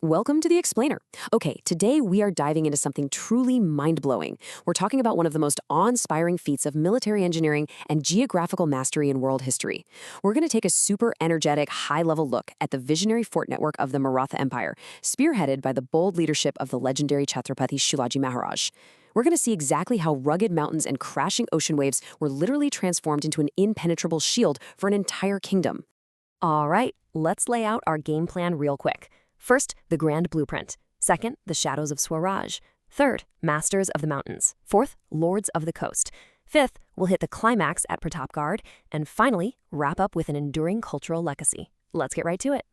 Welcome to the Explainer. Okay, today we are diving into something truly mind-blowing. We're talking about one of the most awe-inspiring feats of military engineering and geographical mastery in world history. We're going to take a super energetic, high-level look at the visionary fort network of the Maratha Empire, spearheaded by the bold leadership of the legendary Chhatrapati Shivaji Maharaj. We're going to see exactly how rugged mountains and crashing ocean waves were literally transformed into an impenetrable shield for an entire kingdom. All right, let's lay out our game plan real quick. First, the grand blueprint. Second, the shadows of Swaraj. Third, masters of the mountains. Fourth, lords of the coast. Fifth, we'll hit the climax at Pratapgad. And finally, wrap up with an enduring cultural legacy. Let's get right to it.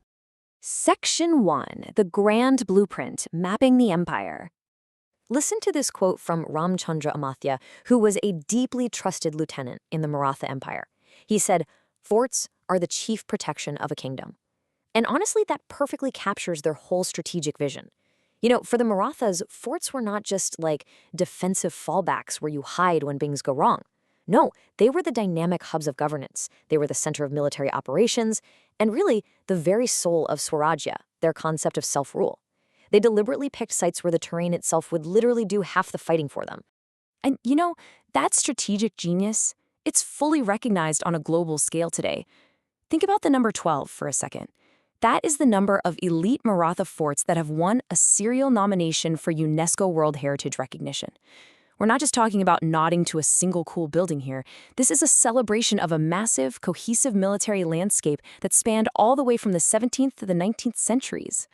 Section 1, the grand blueprint, mapping the empire. Listen to this quote from Ramchandra Amartya, who was a deeply trusted lieutenant in the Maratha Empire. He said, "Forts are the chief protection of a kingdom." And honestly, that perfectly captures their whole strategic vision. You know, for the Marathas, forts were not just like defensive fallbacks where you hide when things go wrong. No, they were the dynamic hubs of governance. They were the center of military operations, and really the very soul of Swarajya, their concept of self-rule. They deliberately picked sites where the terrain itself would literally do half the fighting for them. And you know, that strategic genius, it's fully recognized on a global scale today. Think about the number 12 for a second. That is the number of elite Maratha forts that have won a serial nomination for UNESCO World Heritage recognition. We're not just talking about nodding to a single cool building here. This is a celebration of a massive, cohesive military landscape that spanned all the way from the 17th to the 19th centuries.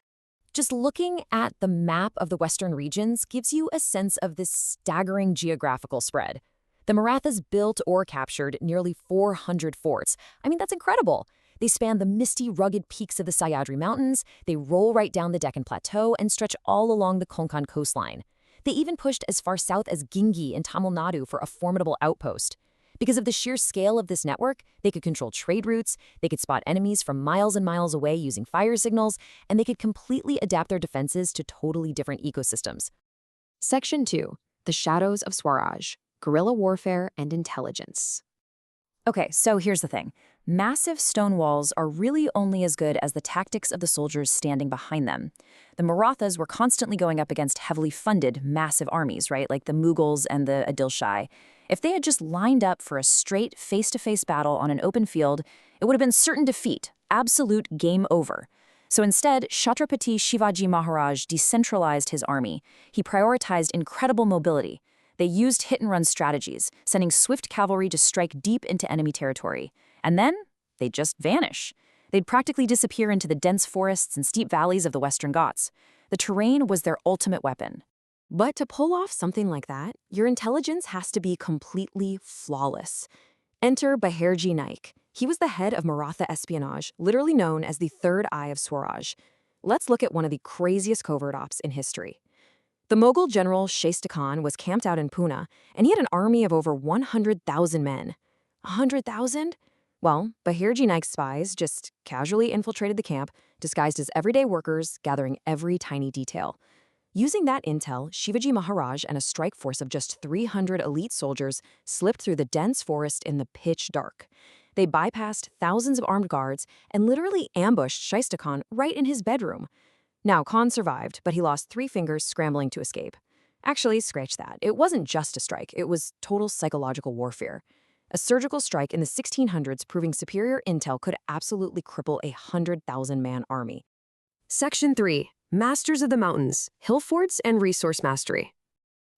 Just looking at the map of the Western regions gives you a sense of this staggering geographical spread. The Marathas built or captured nearly 400 forts. I mean, that's incredible. They span the misty, rugged peaks of the Sahyadri Mountains, they roll right down the Deccan Plateau, and stretch all along the Konkan coastline. They even pushed as far south as Gingi in Tamil Nadu for a formidable outpost. Because of the sheer scale of this network, they could control trade routes, they could spot enemies from miles and miles away using fire signals, and they could completely adapt their defenses to totally different ecosystems. Section 2, the shadows of Swaraj, guerrilla warfare and intelligence. Okay, so here's the thing. Massive stone walls are really only as good as the tactics of the soldiers standing behind them. The Marathas were constantly going up against heavily funded, massive armies, right? Like the Mughals and the Adil Shah. If they had just lined up for a straight face-to-face battle on an open field, it would have been certain defeat, absolute game over. So instead, Chhatrapati Shivaji Maharaj decentralized his army. He prioritized incredible mobility. They used hit-and-run strategies, sending swift cavalry to strike deep into enemy territory. And then, they'd just vanish. They'd practically disappear into the dense forests and steep valleys of the Western Ghats. The terrain was their ultimate weapon. But to pull off something like that, your intelligence has to be completely flawless. Enter Baherji Naik. He was the head of Maratha espionage, literally known as the third eye of Swaraj. Let's look at one of the craziest covert ops in history. The Mughal general Shaista Khan was camped out in Pune, and he had an army of over 100,000 men. 100,000? Well, Baherji Naik's spies just casually infiltrated the camp, disguised as everyday workers, gathering every tiny detail. Using that intel, Shivaji Maharaj and a strike force of just 300 elite soldiers slipped through the dense forest in the pitch dark. They bypassed thousands of armed guards and literally ambushed Shaista Khan right in his bedroom. Now, Khan survived, but he lost 3 fingers scrambling to escape. Actually, scratch that. It wasn't just a strike. It was total psychological warfare. A surgical strike in the 1600s proving superior intel could absolutely cripple a 100,000-man army. Section 3, Masters of the Mountains, Hill Forts and Resource Mastery.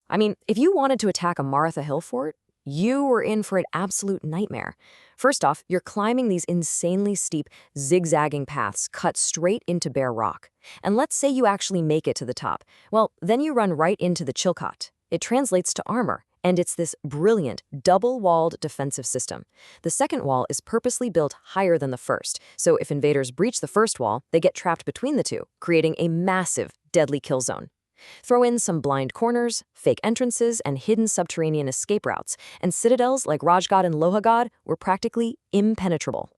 I mean, if you wanted to attack a Maratha hill fort, you were in for an absolute nightmare. First off, you're climbing these insanely steep, zigzagging paths cut straight into bare rock. And let's say you actually make it to the top. Well, then you run right into the Chilkat. It translates to armor, and it's this brilliant, double-walled defensive system. The second wall is purposely built higher than the first, so if invaders breach the first wall, they get trapped between the two, creating a massive, deadly kill zone. Throw in some blind corners, fake entrances, and hidden subterranean escape routes, and citadels like Raigad and Lohagad were practically impenetrable.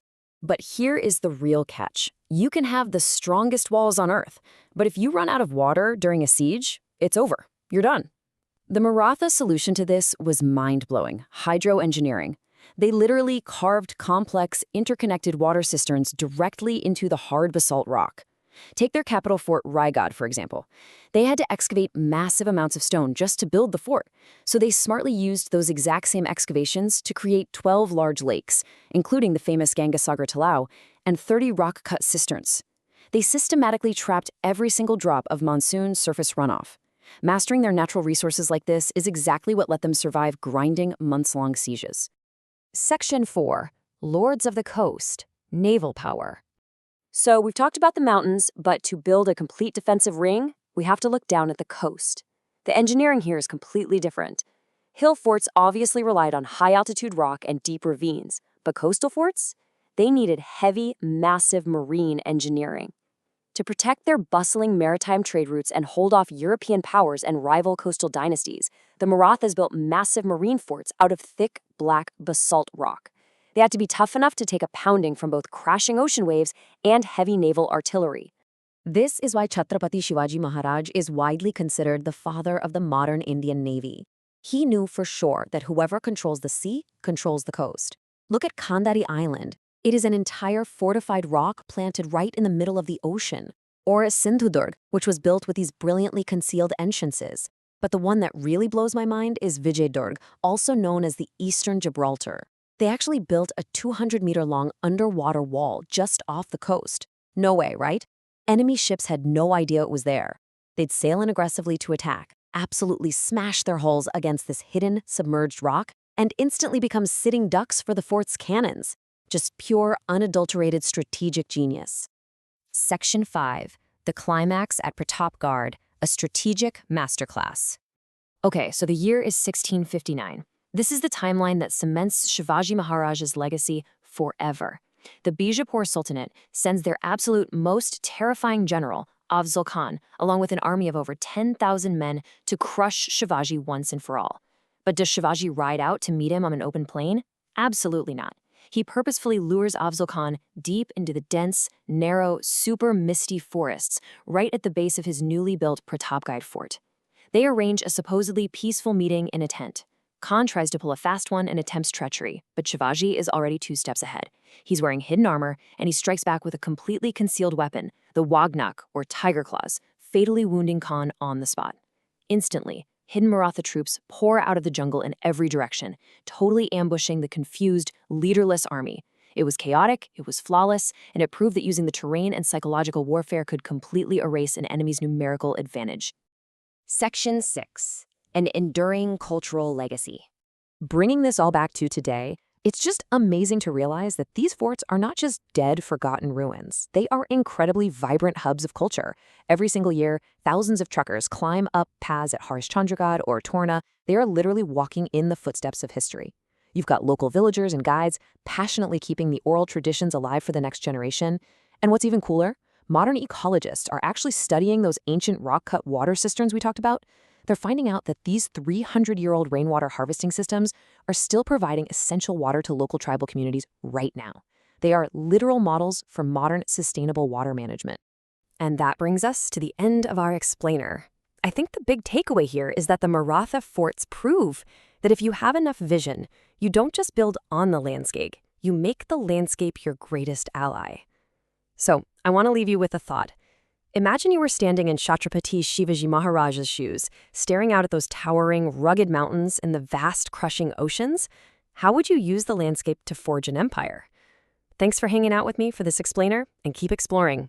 But here is the real catch. You can have the strongest walls on Earth, but if you run out of water during a siege, it's over. You're done. The Maratha solution to this was mind-blowing: hydroengineering. They literally carved complex, interconnected water cisterns directly into the hard basalt rock. Take their capital fort Raigad, for example. They had to excavate massive amounts of stone just to build the fort, so they smartly used those exact same excavations to create 12 large lakes, including the famous Gangasagar Talao, and 30 rock-cut cisterns. They systematically trapped every single drop of monsoon surface runoff. Mastering their natural resources like this is exactly what let them survive grinding months-long sieges. Section 4. Lords of the Coast. Naval Power. So we've talked about the mountains, but to build a complete defensive ring, we have to look down at the coast. The engineering here is completely different. Hill forts obviously relied on high-altitude rock and deep ravines, but coastal forts? They needed heavy, massive marine engineering. To protect their bustling maritime trade routes and hold off European powers and rival coastal dynasties, the Marathas built massive marine forts out of thick, black basalt rock. They had to be tough enough to take a pounding from both crashing ocean waves and heavy naval artillery. This is why Chhatrapati Shivaji Maharaj is widely considered the father of the modern Indian Navy. He knew for sure that whoever controls the sea controls the coast. Look at Kandari Island. It is an entire fortified rock planted right in the middle of the ocean. Or Sindhudurg, which was built with these brilliantly concealed entrances. But the one that really blows my mind is Vijaydurg, also known as the Eastern Gibraltar. They actually built a 200-meter-long underwater wall just off the coast. No way, right? Enemy ships had no idea it was there. They'd sail in aggressively to attack, absolutely smash their hulls against this hidden, submerged rock, and instantly become sitting ducks for the fort's cannons. Just pure, unadulterated strategic genius. Section 5. The Climax at Pratapgad, a strategic masterclass. Okay, so the year is 1659. This is the timeline that cements Shivaji Maharaj's legacy forever. The Bijapur Sultanate sends their absolute most terrifying general, Afzal Khan, along with an army of over 10,000 men to crush Shivaji once and for all. But does Shivaji ride out to meet him on an open plain? Absolutely not. He purposefully lures Afzal Khan deep into the dense, narrow, super misty forests right at the base of his newly built Pratapgad fort. They arrange a supposedly peaceful meeting in a tent. Khan tries to pull a fast one and attempts treachery, but Shivaji is already 2 steps ahead. He's wearing hidden armor, and he strikes back with a completely concealed weapon, the Wagnak, or tiger claws, fatally wounding Khan on the spot. Instantly, hidden Maratha troops pour out of the jungle in every direction, totally ambushing the confused, leaderless army. It was chaotic, it was flawless, and it proved that using the terrain and psychological warfare could completely erase an enemy's numerical advantage. Section 6. An enduring cultural legacy. Bringing this all back to today, it's just amazing to realize that these forts are not just dead, forgotten ruins. They are incredibly vibrant hubs of culture. Every single year, thousands of truckers climb up paths at Harishchandragarh or Torna. They are literally walking in the footsteps of history. You've got local villagers and guides passionately keeping the oral traditions alive for the next generation. And what's even cooler, modern ecologists are actually studying those ancient rock-cut water cisterns we talked about. They're finding out that these 300-year-old rainwater harvesting systems are still providing essential water to local tribal communities right now. They are literal models for modern sustainable water management. And that brings us to the end of our explainer. I think the big takeaway here is that the Maratha forts prove that if you have enough vision, you don't just build on the landscape, you make the landscape your greatest ally. So, I want to leave you with a thought. Imagine you were standing in Chhatrapati Shivaji Maharaj's shoes, staring out at those towering, rugged mountains and the vast, crushing oceans. How would you use the landscape to forge an empire? Thanks for hanging out with me for this explainer, and keep exploring.